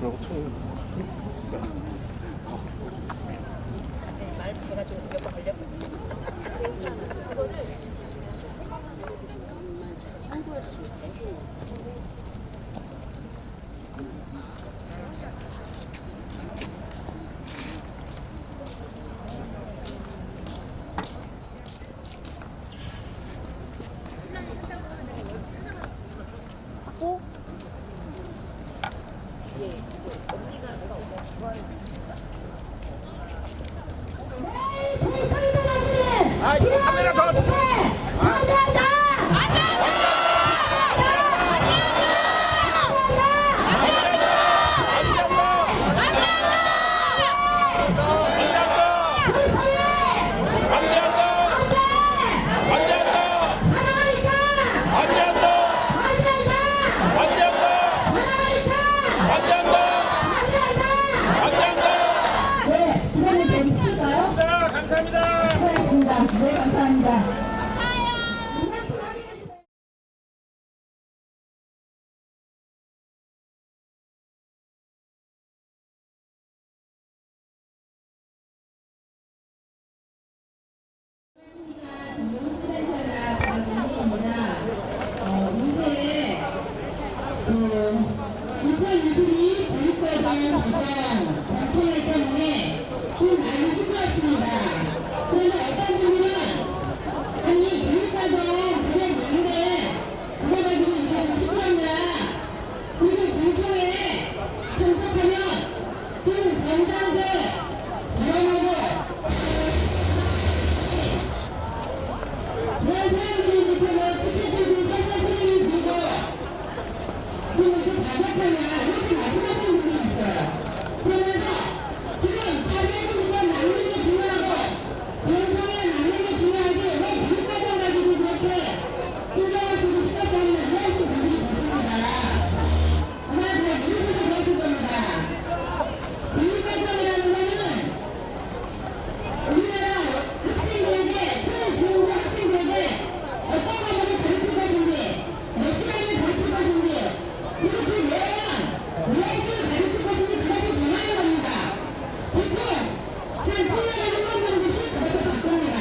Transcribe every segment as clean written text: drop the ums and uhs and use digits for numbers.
그러고 통. 말 해가지고 몇번 걸렸거든요. 어? 예, 언니가 내가 오늘 좋아하는 아, 카메라 더. 감사합니다. 수고하셨습니다. 네, 감사합니다. 이제 2022 교육과정 과정 방청회 때문에 좀 많이 시끄럽습니다. 그런데 어떤 분들은 아니 교육과정 그게 뭔데 그거 가지고 이렇게 좀 시끄럽냐, 그리고 공청회에 참석하면 좀 정당하게 결혼하고 그런 사람들이 이렇게 뭐 티켓들도 설사 소리를 주고 좀 이렇게 반격하냐 이렇게 말씀하시는 분이 있어요. 그러면서 지금 사회분들과 맞는 게 중요하고 동성애 맞는 게 중요하지 왜 교육과정 가지고 그렇게 신경을 쓰고 시끄럽게 하는 이러신 분들이 계십니다. 아마 잘 모르셔서 그러실 겁니다. 교육과정이라는 거는 우리나라 학생들에게 초중고 학생들에게 어떤 과목을 가르칠 것인지 몇 시간을 가르칠 것인지 그리고 그 내용 무엇을 가르칠 것인지 그것을 정하는 겁니다. 보통 한 7년에 한 번 정도씩 그것을 바꿉니다.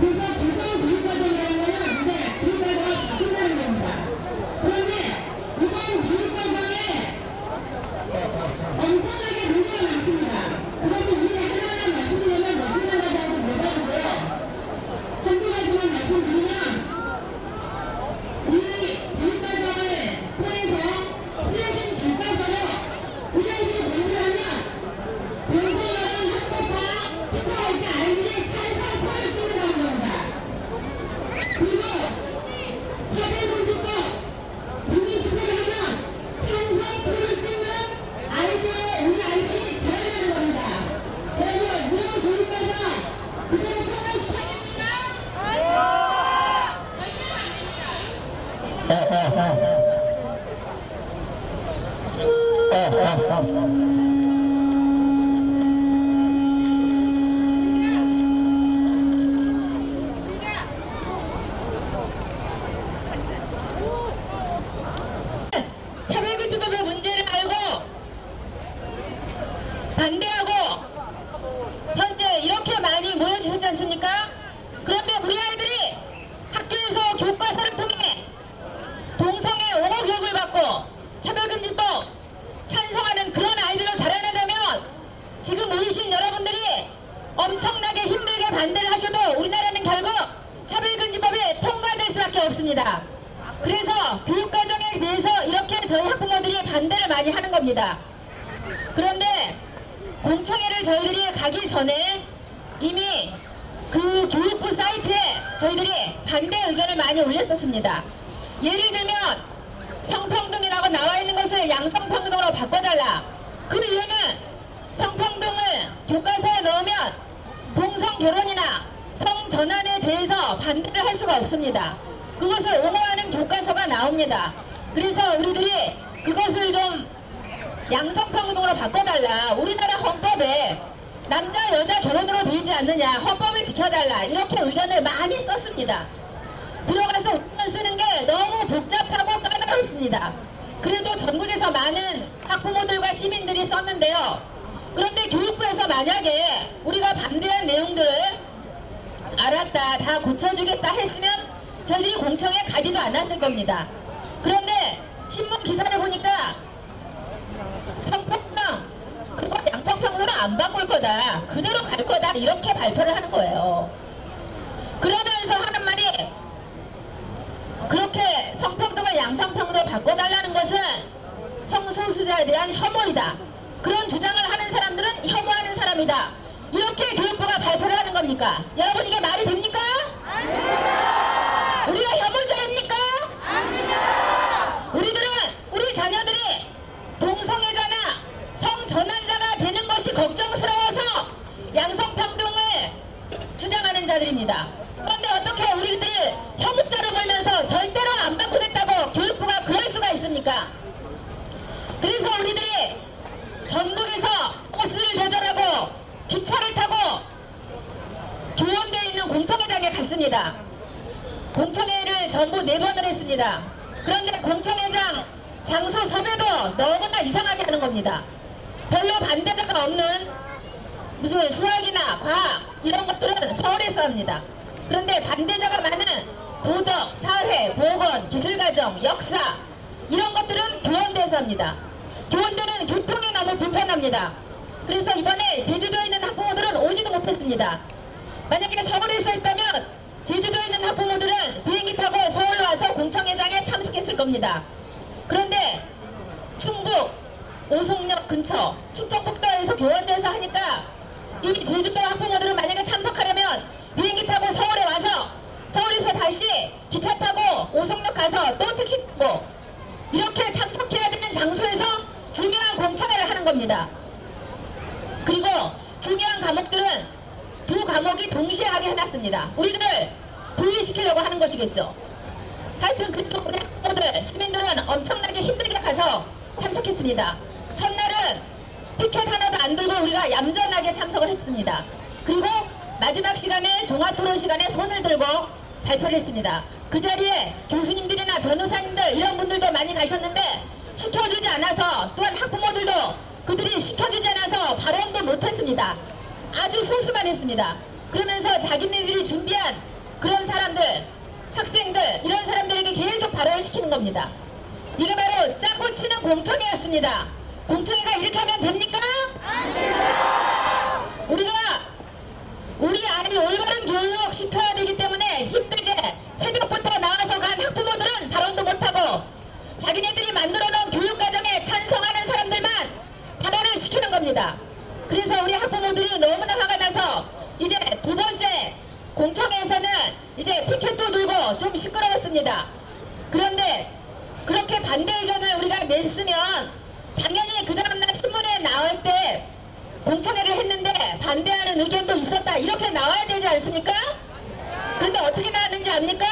그래서 교성 교육과정이라는 거는 이제 교육과정을 바꾼다는 겁니다. 그런데 이번 교육과정에 엄청나게 문제가 많습니다. 그것을 위에 하나하나 말씀드리면 몇 시간 가지고 못하고요. 한두 가지만 말씀드리면 이 교육과정을 통해서 쓰여진 교과서로 우리아이들이 공부를 하면 동성애는 합법화 투표할 때 아이들이 찬성표를 찍는다는 겁니다. 그리고 차별금지법 국민투표를 하면 찬성표를 찍는 우리 아이들이 잘해야 되는 겁니다. 여러분, 이런 교육과정 그대로 통과시켜야 됩니다. 차별금지법의 문제를 알고 반대하고 현재 이렇게 많이 모여주셨지 않습니까? 그런데 우리 아이들이 학교에서 교과서를 통해 동성애 옹호 교육을 받고 차별금지법 찬성하는 그런 아이들로 자라낸다면 지금 모이신 여러분들이 엄청나게 힘들게 반대를 하셔도 우리나라는 결국 차별금지법이 통과될 수밖에 없습니다. 그래서 교육과정에 대해서 이렇게 저희 학부모들이 반대를 많이 하는 겁니다. 그런데 공청회를 저희들이 가기 전에 이미 그 교육부 사이트에 저희들이 반대 의견을 많이 올렸었습니다. 예를 들면 성평등이라고 나와 있는 것을 양성평등으로 바꿔달라. 그 이유는 성평등을 교과서에 넣으면 동성결혼이나 성전환에 대해서 반대를 할 수가 없습니다. 그것을 옹호하는 교과서가 나옵니다. 그래서 우리들이 그것을 좀 양성평등으로 바꿔달라. 우리나라 헌법에 남자 여자 결혼으로 되어 있지 않느냐, 헌법을 지켜달라, 이렇게 의견을 많이 썼습니다. 들어가서 의견 쓰는 게 너무 복잡하고 까다롭습니다. 그래도 전국에서 많은 학부모들과 시민들이 썼는데요. 그런데 교육부에서 만약에 우리가 반대한 내용들을 알았다, 다 고쳐주겠다 했으면 저희들이 공청회 가지도 않았을 겁니다. 그런데 신문 기사를 보니까 청평당 그거 양청평도로 안 바꿀 거다, 그대로 갈 거다, 이렇게 발표를 하는 거예요. 그러면서 하는 말이, 그렇게 성평등을 양성평등으로 바꿔달라는 것은 성소수자에 대한 혐오이다, 그런 주장을 하는 사람들은 혐오하는 사람이다, 이렇게 교육부가 발표를 하는 겁니까? 여러분, 이게 말이 됩니까? 우리가 혐오자입니까? 우리들은 우리 자녀들이 동성애자나 성전환자가 되는 것이 걱정스러워서 양성평등을 주장하는 자들입니다. 그런데 어떻게 우리들이 혐오자로 몰면서 절대로 안 바꾸겠다고 교육부가 그럴 수가 있습니까? 그래서 우리들이 전국에서 버스를 대절하고 기차를 타고 교원대에 있는 공청회장에 갔습니다. 공청회를 전부 4번을 했습니다. 그런데 공청회장 장소 섭외도 너무나 이상하게 하는 겁니다. 별로 반대자가 없는 무슨 수학이나 과학 이런 것들은 서울에서 합니다. 그런데 반대자가 많은 도덕, 사회, 보건, 기술과정, 역사 이런 것들은 교원대에서 합니다. 교원대는 교통이 너무 불편합니다. 그래서 이번에 제주도에 있는 학부모들은 오지도 못했습니다. 만약에 서울에서 했다면 제주도에 있는 학부모들은 비행기 타고 서울로 와서 공청회장에 참석했을 겁니다. 그런데 충북 오송역 근처 충청북도에서 교원대에서 하니까 이 제주도 학부모들은 만약에 참석하려면 비행기 타고 서울에 와서 서울에서 다시 기차 타고 오송역 가서 또 택시 타고 이렇게 참석해야 되는 장소에서 중요한 공청회를 하는 겁니다. 그리고 중요한 과목들은 2과목이 동시에 하게 해놨습니다. 우리들을 분리시키려고 하는 것이겠죠. 하여튼 그래도 우리 학부모들, 시민들은 엄청나게 힘들게 가서 참석했습니다. 첫날은 피켓 하나도 안 들고 우리가 얌전하게 참석을 했습니다. 그리고 마지막 시간에 종합토론 시간에 손을 들고 발표를 했습니다. 그 자리에 교수님들이나 변호사님들 이런 분들도 많이 가셨는데 시켜주지 않아서, 또한 학부모들도 그들이 시켜주지 않아서 발언도 못했습니다. 아주 소수만 했습니다. 그러면서 자기네들이 준비한 그런 사람들, 학생들 이런 사람들에게 계속 발언을 시키는 겁니다. 이게 바로 짜고 치는 공청회였습니다. 공청회가 이렇게 하면 됩니까? 우리가 우리 아이 올바른 교육 시켜야 되기 때문에 힘들게 새벽부터 나와서 간 학부모들은 발언도 못하고 자기네들이 만들어 놓은 교육과정에 찬성하는 사람들만 발언을 시키는 겁니다. 그래서 우리 학부모들이 너무나 화가 나서 이제 2번째 공청회에서는 이제 피켓도 들고 좀 시끄러웠습니다. 그런데 그렇게 반대 의견을 우리가 냈으면 당연히 그 다음날 신문에 나올 때 공청회를 했는데 반대하는 의견도 있었다 이렇게 나와야 되지 않습니까? 그런데 어떻게 나왔는지 압니까?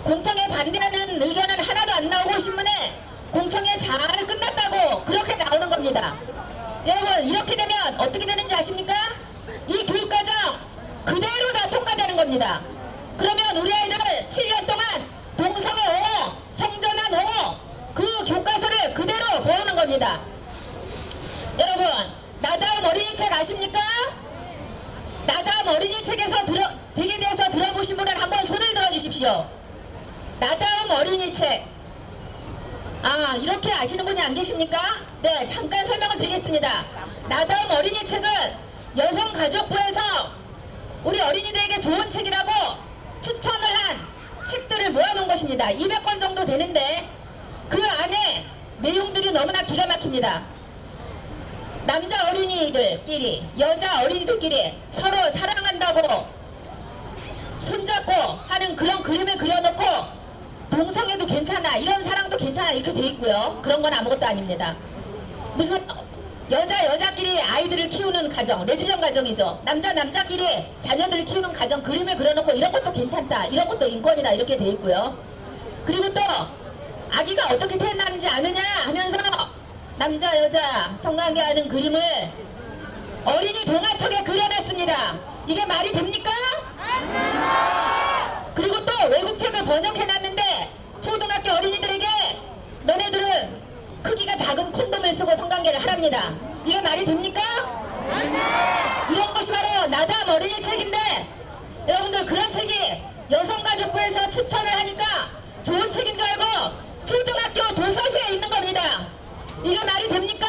공청회 반대하는 의견은 하나도 안 나오고 신문에 공청회 잘 끝났다고 그렇게 나오는 겁니다. 여러분, 이렇게 되면 어떻게 되는지 아십니까? 이 교육과정 그대로 다 통과되는 겁니다. 그러면 우리 아이들은 7년 동안 동성애 옹호, 성전환 옹호 그 교과서를 그대로 배우는 겁니다. 여러분, 나다움 어린이 책 아십니까? 나다움 어린이 책에서 되게 대해서 들어보신 분은 한번 손을 들어주십시오. 나다움 어린이 책. 아, 이렇게 아시는 분이 안 계십니까? 네, 잠깐 설명을 드리겠습니다. 나다움 어린이 책은 여성가족부에서 우리 어린이들에게 좋은 책이라고 추천을 한 책들을 모아놓은 것입니다. 200권 정도 되는데 그 안에 내용들이 너무나 기가 막힙니다. 남자 어린이들끼리, 여자 어린이들끼리 서로 사랑한다고 손잡고 하는 그런 그림을 그려놓고 동성애도 괜찮아, 이런 사랑도 괜찮아 이렇게 돼 있고요. 그런 건 아무것도 아닙니다. 무슨 여자끼리 아이들을 키우는 가정, 레즈비언 가정이죠. 남자끼리 자녀들을 키우는 가정 그림을 그려놓고 이런 것도 괜찮다, 이런 것도 인권이다 이렇게 돼 있고요. 그리고 또 아기가 어떻게 태어나는지 아느냐 하면서 남자 여자 성관계하는 그림을 어린이 동화책에 그려놨습니다. 이게 말이 됩니까? 그리고 또 외국책을 번역해놨는데 초등학교 어린이들에게 너네들은 합니다. 이게 말이 됩니까? 이런 것이 바로 나담 어린이 책인데 여러분들 그런 책이 여성가족부에서 추천을 하니까 좋은 책인 줄 알고 초등학교 도서실에 있는 겁니다. 이게 말이 됩니까?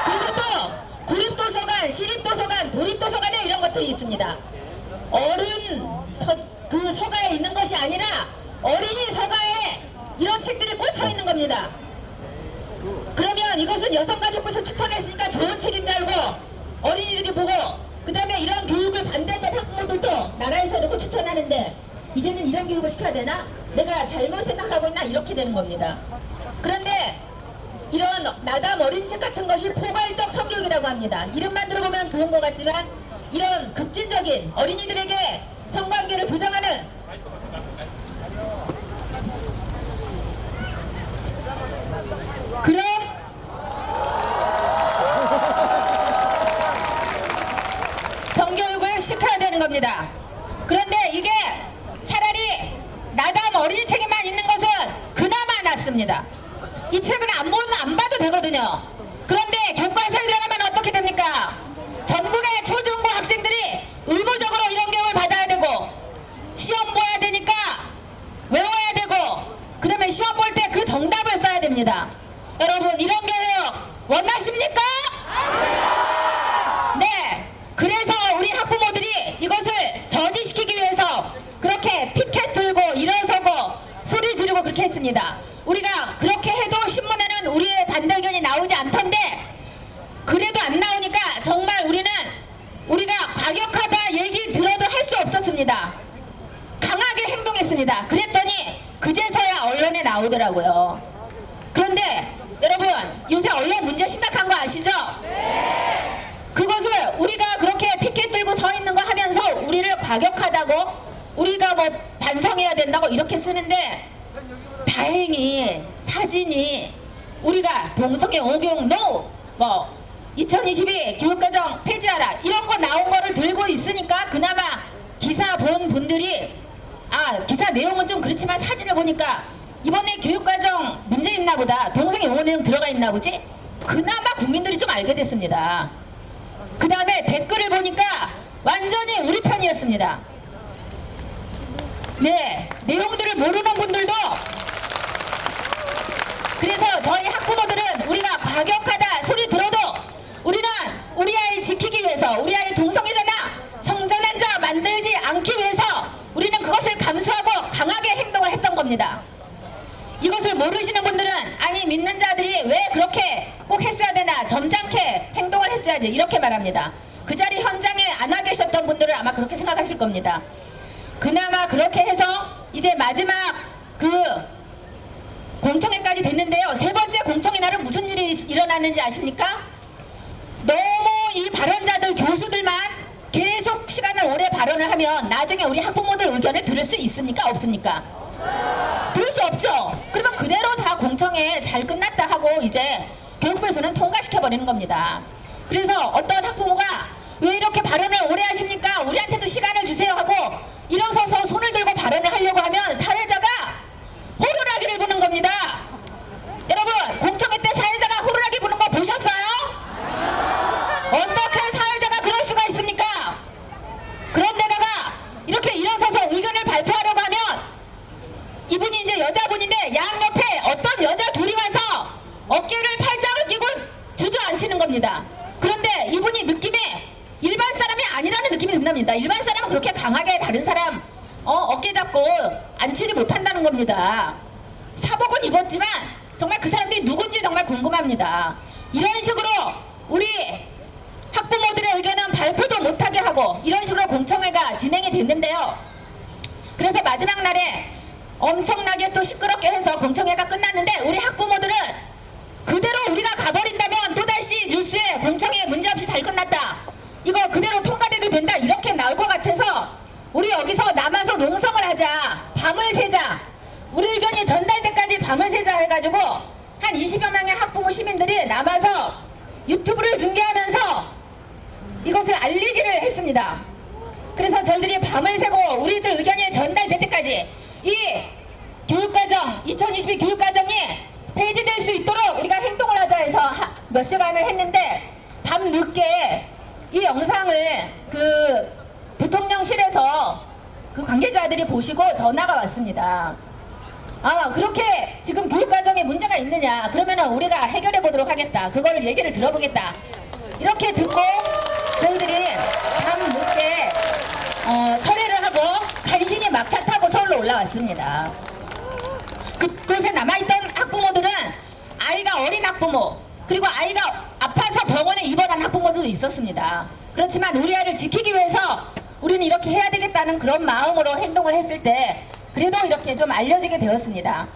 그리고 또 구립도서관, 시립도서관, 도립도서관에 이런 것들이 있습니다. 그 서가에 있는 것이 아니라 어린이 서가에 이런 책들이 꽂혀 있는 겁니다. 그러면 이것은 여성가족부에서 추천했으니까 좋은 책인 줄 알고 어린이들이 보고 그 다음에 이런 교육을 반대했던 학부모들도 나라에서 이런 거 추천하는데 이제는 이런 교육을 시켜야 되나? 내가 잘못 생각하고 있나? 이렇게 되는 겁니다. 그런데 이런 나담 어린이책 같은 것이 포괄적 성교육이라고 합니다. 이름만 들어보면 좋은 것 같지만 이런 급진적인 어린이들에게 성관계를 조장하는 그런 성교육을 시켜야 되는 겁니다. 그런데 이게 차라리 나담 어린이 책에만 있는 것은 그나마 낫습니다. 이 책을 안 봐도 되거든요. 그런데 교과서에 들어가면 어떻게 됩니까? 전국의 초중고 학생들이 의무적으로 이런 교육을 받아야 되고 시험 봐야 되니까 외워야 되고 그 다음에 시험 볼 때 그 정답을 써야 됩니다. 여러분 이런 교육 원하십니까? 네. 그래서 우리 학부모들이 이것을 저지시키기 위해서 그렇게 피켓 들고 일어서고 소리 지르고 그렇게 했습니다. 우리가 그렇게 해도 신문에는 우리의 반대 의견이 나오지 않던데 그래도 안 나오니까 정말 우리가 과격하다 얘기 들어도 할 수 없었습니다. 강하게 행동했습니다. 그랬더니 그제서야 언론에 나오더라고요. 그런데 여러분 요새 언론 문제 심각한 거 아시죠? 그것을 우리가 그렇게 피켓 들고 서 있는 거 하면서 우리를 과격하다고 우리가 뭐 반성해야 된다고 이렇게 쓰는데 다행히 사진이 우리가 동성애 오경 노 뭐 2022 교육과정 폐지하라 이런 거 나온 거를 들고 있으니까 그나마 기사 본 분들이 기사 내용은 좀 그렇지만 사진을 보니까 이번에 교육과정 문제 있나 보다 동성애 용어 내용 들어가 있나 보지 그나마 국민들이 좀 알게 됐습니다. 그 다음에 댓글을 보니까 완전히 우리 편이었습니다. 네, 내용들을 모르는 분들도 그래서 저희 학부모들은 우리가 과격하다 소리 들어도 우리는 우리 아이 지키기 위해서 우리 아이 동성애자나 성전환자 만들지 않기 위해서 우리는 그것을 감수하고 강하게 행동을 했던 겁니다. 이것을 모르시는 분들은 아니 믿는 자들이 왜 그렇게 꼭 했어야 되나 점잖게 행동을 했어야지 이렇게 말합니다. 그 자리 현장에 안 와 계셨던 분들은 아마 그렇게 생각하실 겁니다. 그나마 그렇게 해서 이제 마지막 공청회까지 됐는데요. 세 번째 공청회 날은 무슨 일이 일어났는지 아십니까? 너무 이 발언자들 교수들만 계속 시간을 오래 발언을 하면 나중에 우리 학부모들 의견을 들을 수 있습니까? 없습니까? 들을 수 없죠. 그러면 그대로 다 공청회 잘 끝났다 하고 이제 교육부에서는 통과시켜버리는 겁니다. 그래서 어떤 학부모가 왜 이렇게 발언을 오래 하십니까? 우리한테도 시간을 주세요 하고 일어서서 손을 들고 발언을 하려고 하면 사회자가 호루라기를 부는 겁니다. 여러분 공청회 때 사회자가 호루라기 부는 거 보셨어요? 어떻게 사회자가 그럴 수가 있습니까? 그런데다가 이렇게 일어서서 의견을 발표하려고 하면 이분이 이제 여자분인데 양옆에 어떤 여자 둘이 와서 어깨를 팔짱을 끼고 주저앉히는 겁니다. 그런데 이분이 느낌에 일반 사람이 아니라는 느낌이 든답니다. 일반 사람은 그렇게 강하게 다른 사람 어깨 잡고 앉히지 못한다는 겁니다. 사복은 입었지만 정말 그 사람들이 누군지 정말 궁금합니다. 이런 식으로 우리 학부모들의 의견은 발표도 못하게 하고 이런 식으로 공청회가 진행이 됐는데요. 그래서 마지막 날에 엄청나게 또 시끄럽게 해서 공청회가 끝났는데 우리 학부모들은 그대로 우리가 가버린다면 또다시 뉴스에 공청회 문제없이 잘 끝났다 이거 그대로 통과돼도 된다 이렇게 나올 것 같아서 우리 여기서 남아서 농성을 하자 밤을 새자 우리 의견이 전달 때까지 밤을 새자 해가지고 한 20여 명의 학부모 시민들이 남아서 유튜브를 중계하면서 이것을 알리기를 했습니다. 그래서 저희들이 밤을 새고 우리들 의견이 전달될 때까지 이 교육과정 2022 교육과정이 폐지될 수 있도록 우리가 행동을 하자 해서 몇 시간을 했는데 밤 늦게 이 영상을 그 대통령실에서 그 관계자들이 보시고 전화가 왔습니다. 아, 그렇게 지금 교육과정에 문제가 있느냐, 그러면은 우리가 해결해 보도록 하겠다, 그거를 얘기를 들어보겠다, 이렇게 듣고 저희들이 밤 늦게 철회를 하고 간신히 막차 타고 서울로 올라왔습니다. 그곳에 남아있던 학부모들은 아이가 어린 학부모, 그리고 아이가 아파서 병원에 입원한 학부모들도 있었습니다. 그렇지만 우리 아이를 지키기 위해서 우리는 이렇게 해야 되겠다는 그런 마음으로 행동을 했을 때 그래도 이렇게 좀 알려지게 되었습니다.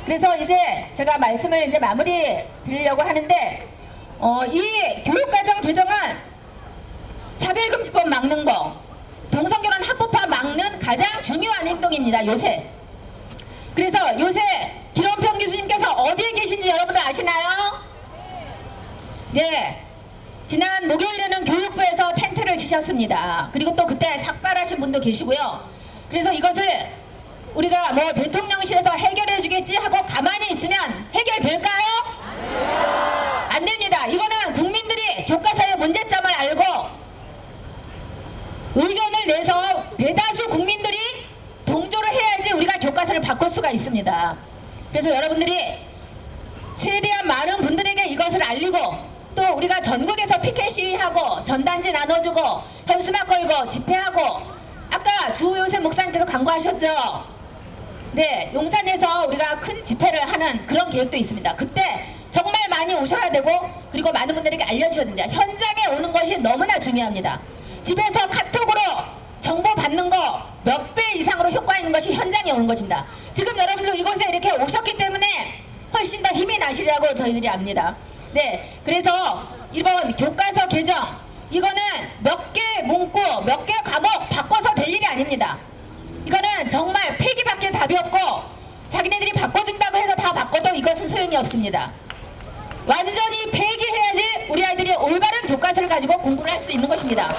그래서 이제 제가 말씀을 이제 마무리 드리려고 하는데, 이 교육과정 개정은 차별금지법 막는 거, 동성결혼 합법화 막는 가장 중요한 행동입니다, 요새. 그래서 요새 김원평 교수님께서 어디에 계신지 여러분들 아시나요? 네. 지난 목요일에는 교육부에서 텐트를 치셨습니다. 그리고 또 그때 삭발하신 분도 계시고요. 그래서 이것을 우리가 뭐 대통령실에서 해결해 주겠지 하고 가만히 있으면 해결될까요? 안 됩니다. 이거는 국민들이 교과서의 문제점을 알고 의견을 내서 대다수 국민들이 동조를 해야지 우리가 교과서를 바꿀 수가 있습니다. 그래서 여러분들이 최대한 많은 분들에게 이것을 알리고, 또 우리가 전국에서 피켓 시위하고 전단지 나눠주고 현수막 걸고 집회하고, 아까 주요셉 목사님께서 광고하셨죠? 네, 용산에서 우리가 큰 집회를 하는 그런 계획도 있습니다. 그때 정말 많이 오셔야 되고, 그리고 많은 분들에게 알려주셔야 됩니다. 현장에 오는 것이 너무나 중요합니다. 집에서 카톡으로 정보 받는 거 몇 배 이상으로 효과 있는 것이 현장에 오는 것입니다. 지금 여러분들 이곳에 이렇게 오셨기 때문에 훨씬 더 힘이 나시리라고 저희들이 압니다. 네, 그래서 이번 교과서 개정, 이거는 몇 개 문구, 몇 개 과목 바꿔서 될 일이 아닙니다. 이거는 정말 폐기밖에 답이 없고, 자기네들이 바꿔준다고 해서 다 바꿔도 이것은 소용이 없습니다. 완전히 폐기해야지 우리 아이들이 올바른 교과서를 가지고 공부를 할 수 있는 것입니다.